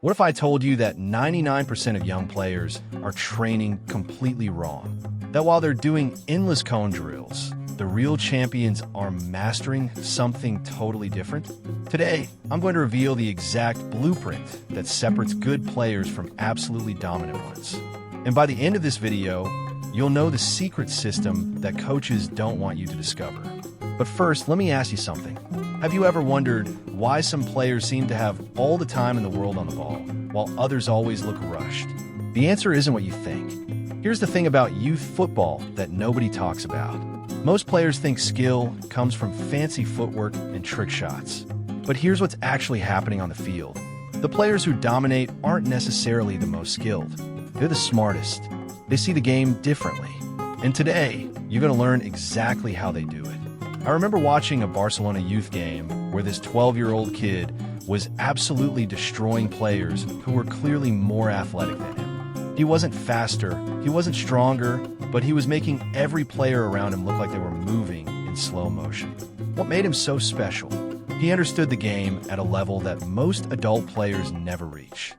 What if I told you that 99% of young players are training completely wrong? That while they're doing endless cone drills, the real champions are mastering something totally different? Today, I'm going to reveal the exact blueprint that separates good players from absolutely dominant ones. And by the end of this video, you'll know the secret system that coaches don't want you to discover. But first, let me ask you something. Have you ever wondered why some players seem to have all the time in the world on the ball, while others always look rushed? The answer isn't what you think. Here's the thing about youth football that nobody talks about. Most players think skill comes from fancy footwork and trick shots. But here's what's actually happening on the field. The players who dominate aren't necessarily the most skilled. They're the smartest. They see the game differently. And today, you're going to learn exactly how they do it. I remember watching a Barcelona youth game where this 12-year-old kid was absolutely destroying players who were clearly more athletic than him. He wasn't faster, he wasn't stronger, but he was making every player around him look like they were moving in slow motion. What made him so special? He understood the game at a level that most adult players never reach.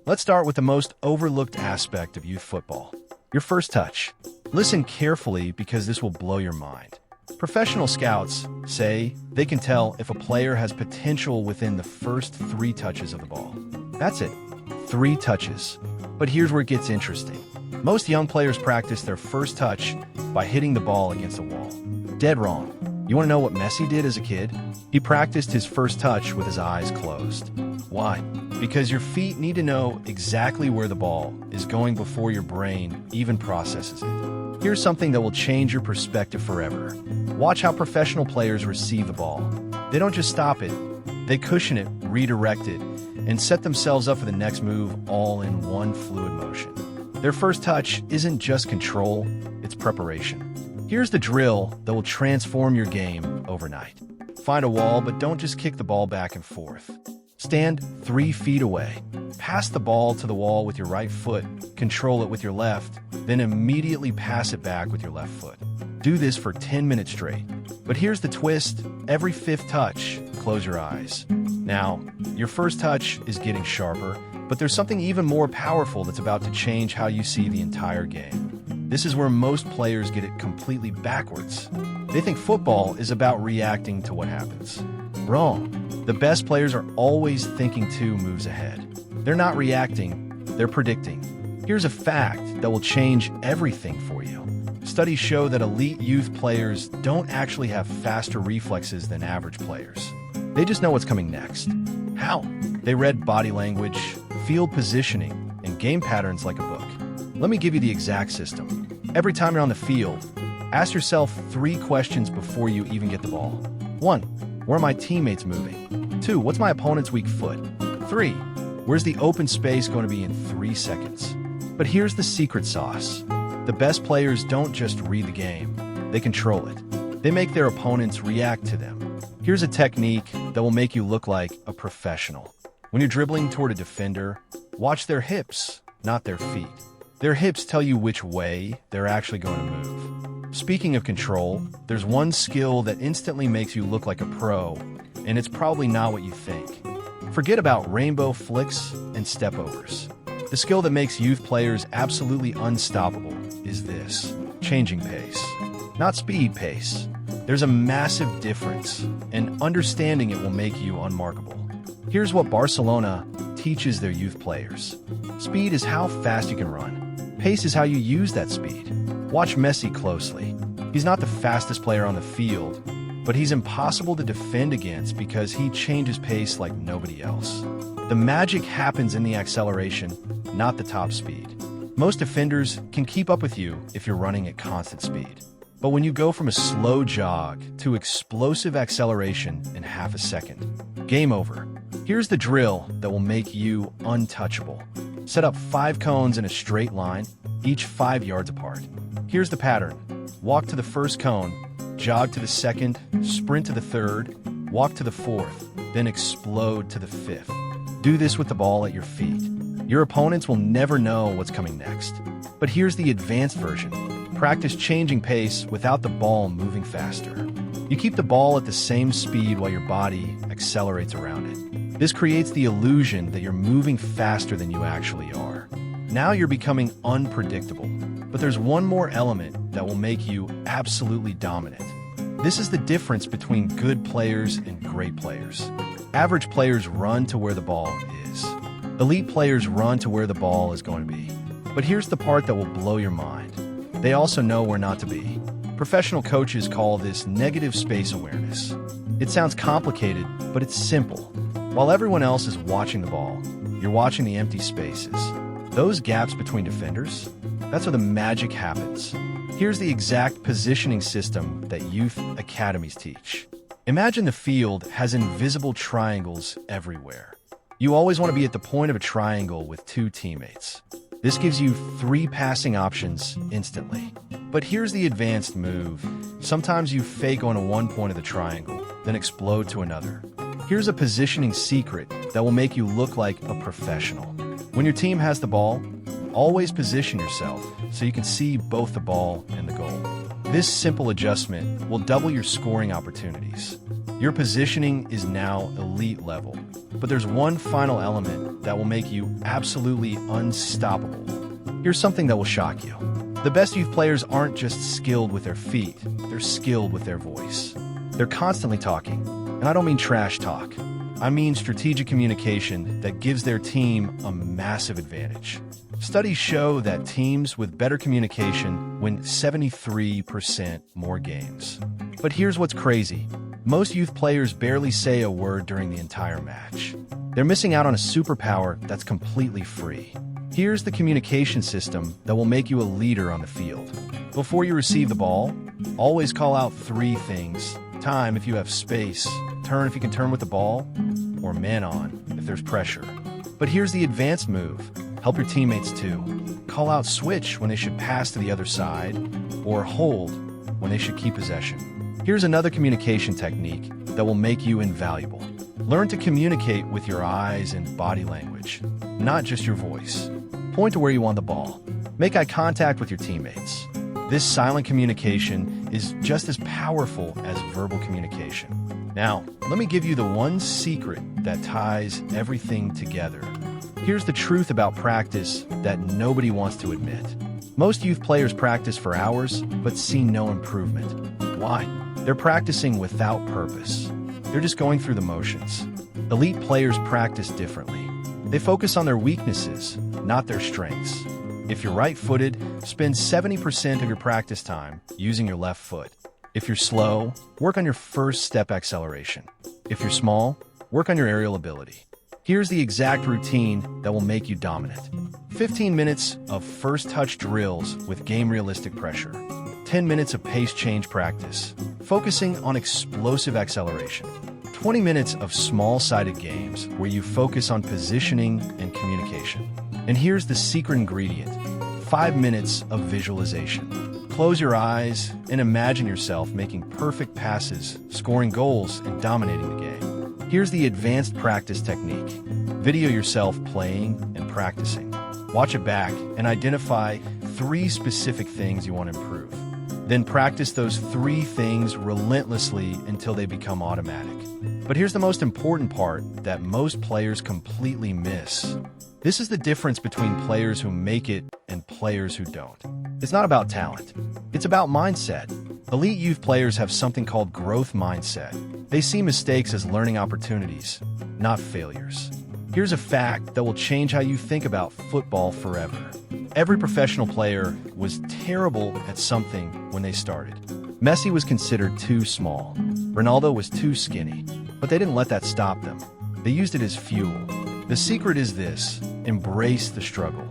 Let's start with the most overlooked aspect of youth football: your first touch. Listen carefully because this will blow your mind. Professional scouts say they can tell if a player has potential within the first 3 touches of the ball. That's it, 3 touches. But here's where it gets interesting. Most young players practice their first touch by hitting the ball against a wall. Dead wrong. You want to know what Messi did as a kid? He practiced his first touch with his eyes closed. Why? Because your feet need to know exactly where the ball is going before your brain even processes it. Here's something that will change your perspective forever. Watch how professional players receive the ball. They don't just stop it, they cushion it, redirect it, and set themselves up for the next move all in one fluid motion. Their first touch isn't just control, it's preparation. Here's the drill that will transform your game overnight. Find a wall, but don't just kick the ball back and forth. Stand 3 feet away. Pass the ball to the wall with your right foot, control it with your left, then immediately pass it back with your left foot. Do this for 10 minutes straight. But here's the twist: every 5th touch, close your eyes. Now, your first touch is getting sharper, but there's something even more powerful that's about to change how you see the entire game. This is where most players get it completely backwards. They think football is about reacting to what happens. Wrong. The best players are always thinking 2 moves ahead. They're not reacting, they're predicting. Here's a fact that will change everything for you. Studies show that elite youth players don't actually have faster reflexes than average players. They just know what's coming next. How? They read body language, field positioning, and game patterns like a book. Let me give you the exact system. Every time you're on the field, ask yourself 3 questions before you even get the ball. 1. Where are my teammates moving? 2. What's my opponent's weak foot? 3. Where's the open space going to be in 3 seconds? But here's the secret sauce. The best players don't just read the game, they control it. They make their opponents react to them. Here's a technique that will make you look like a professional. When you're dribbling toward a defender, watch their hips, not their feet. Their hips tell you which way they're actually going to move. Speaking of control, there's one skill that instantly makes you look like a pro, and it's probably not what you think. Forget about rainbow flicks and step-overs. The skill that makes youth players absolutely unstoppable is this: changing pace. Not speed pace. There's a massive difference, and understanding it will make you unmarkable. Here's what Barcelona teaches their youth players. Speed is how fast you can run. Pace is how you use that speed. Watch Messi closely. He's not the fastest player on the field, but he's impossible to defend against because he changes pace like nobody else. The magic happens in the acceleration, not the top speed. Most defenders can keep up with you if you're running at constant speed. But when you go from a slow jog to explosive acceleration in half a second, game over. Here's the drill that will make you untouchable. Set up 5 cones in a straight line, each 5 yards apart. Here's the pattern. Walk to the first cone, jog to the second, sprint to the third, walk to the fourth, then explode to the 5th. Do this with the ball at your feet. Your opponents will never know what's coming next. But here's the advanced version. Practice changing pace without the ball moving faster. You keep the ball at the same speed while your body accelerates around it. This creates the illusion that you're moving faster than you actually are. Now you're becoming unpredictable. But there's one more element that will make you absolutely dominant. This is the difference between good players and great players. Average players run to where the ball is. Elite players run to where the ball is going to be. But here's the part that will blow your mind. They also know where not to be. Professional coaches call this negative space awareness. It sounds complicated, but it's simple. While everyone else is watching the ball, you're watching the empty spaces. Those gaps between defenders, that's where the magic happens. Here's the exact positioning system that youth academies teach. Imagine the field has invisible triangles everywhere. You always want to be at the point of a triangle with two teammates. This gives you 3 passing options instantly. But here's the advanced move. Sometimes you fake on one point of the triangle, then explode to another. Here's a positioning secret that will make you look like a professional. When your team has the ball, always position yourself so you can see both the ball and the goal. This simple adjustment will double your scoring opportunities. Your positioning is now elite level, but there's one final element that will make you absolutely unstoppable. Here's something that will shock you. The best youth players aren't just skilled with their feet, they're skilled with their voice. They're constantly talking, and I don't mean trash talk. I mean strategic communication that gives their team a massive advantage. Studies show that teams with better communication win 73% more games. But here's what's crazy. Most youth players barely say a word during the entire match. They're missing out on a superpower that's completely free. Here's the communication system that will make you a leader on the field. Before you receive the ball, always call out 3 things. Time if you have space, turn if you can turn with the ball, or man on if there's pressure. But here's the advanced move. Help your teammates too. Call out switch when they should pass to the other side, or hold when they should keep possession. Here's another communication technique that will make you invaluable. Learn to communicate with your eyes and body language, not just your voice. Point to where you want the ball. Make eye contact with your teammates. This silent communication is just as powerful as verbal communication. Now, let me give you the one secret that ties everything together. Here's the truth about practice that nobody wants to admit. Most youth players practice for hours, but see no improvement. Why? They're practicing without purpose. They're just going through the motions. Elite players practice differently. They focus on their weaknesses, not their strengths. If you're right-footed, spend 70% of your practice time using your left foot. If you're slow, work on your first step acceleration. If you're small, work on your aerial ability. Here's the exact routine that will make you dominant. 15 minutes of first touch drills with game-realistic pressure. 10 minutes of pace change practice, focusing on explosive acceleration. 20 minutes of small-sided games where you focus on positioning and communication. And here's the secret ingredient: 5 minutes of visualization. Close your eyes and imagine yourself making perfect passes, scoring goals, and dominating the game. Here's the advanced practice technique. Video yourself playing and practicing. Watch it back and identify 3 specific things you want to improve. Then practice those 3 things relentlessly until they become automatic. But here's the most important part that most players completely miss. This is the difference between players who make it and players who don't. It's not about talent. It's about mindset. Elite youth players have something called growth mindset. They see mistakes as learning opportunities, not failures. Here's a fact that will change how you think about football forever. Every professional player was terrible at something when they started. Messi was considered too small. Ronaldo was too skinny. But they didn't let that stop them. They used it as fuel. The secret is this: embrace the struggle.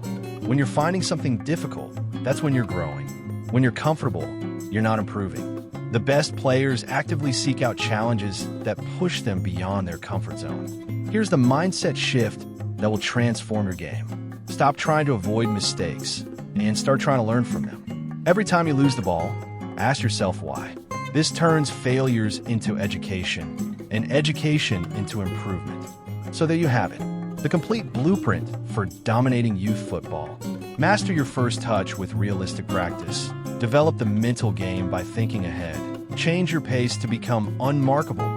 When you're finding something difficult, that's when you're growing. When you're comfortable, you're not improving. The best players actively seek out challenges that push them beyond their comfort zone. Here's the mindset shift that will transform your game. Stop trying to avoid mistakes and start trying to learn from them. Every time you lose the ball, ask yourself why. This turns failures into education and education into improvement. So there you have it, the complete blueprint for dominating youth football. Master your first touch with realistic practice. Develop the mental game by thinking ahead. Change your pace to become unmarkable.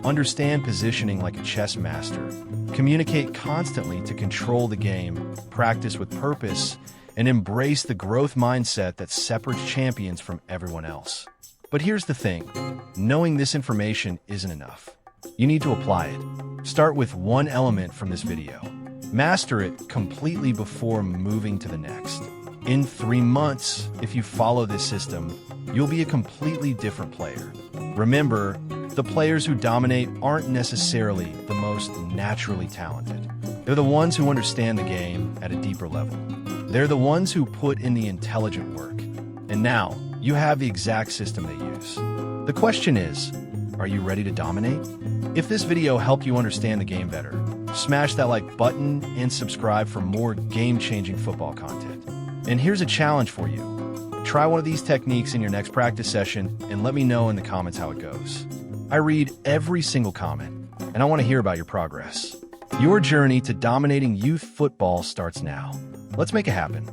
understand positioning like a chess master, communicate constantly to control the game, practice with purpose, and embrace the growth mindset that separates champions from everyone else. But here's the thing, knowing this information isn't enough. You need to apply it. Start with one element from this video. Master it completely before moving to the next. In 3 months, if you follow this system, you'll be a completely different player. Remember, the players who dominate aren't necessarily the most naturally talented. They're the ones who understand the game at a deeper level. They're the ones who put in the intelligent work. And now, you have the exact system they use. The question is, are you ready to dominate? If this video helped you understand the game better, smash that like button and subscribe for more game-changing football content. And here's a challenge for you. Try one of these techniques in your next practice session and let me know in the comments how it goes. I read every single comment, and I want to hear about your progress. Your journey to dominating youth football starts now. Let's make it happen.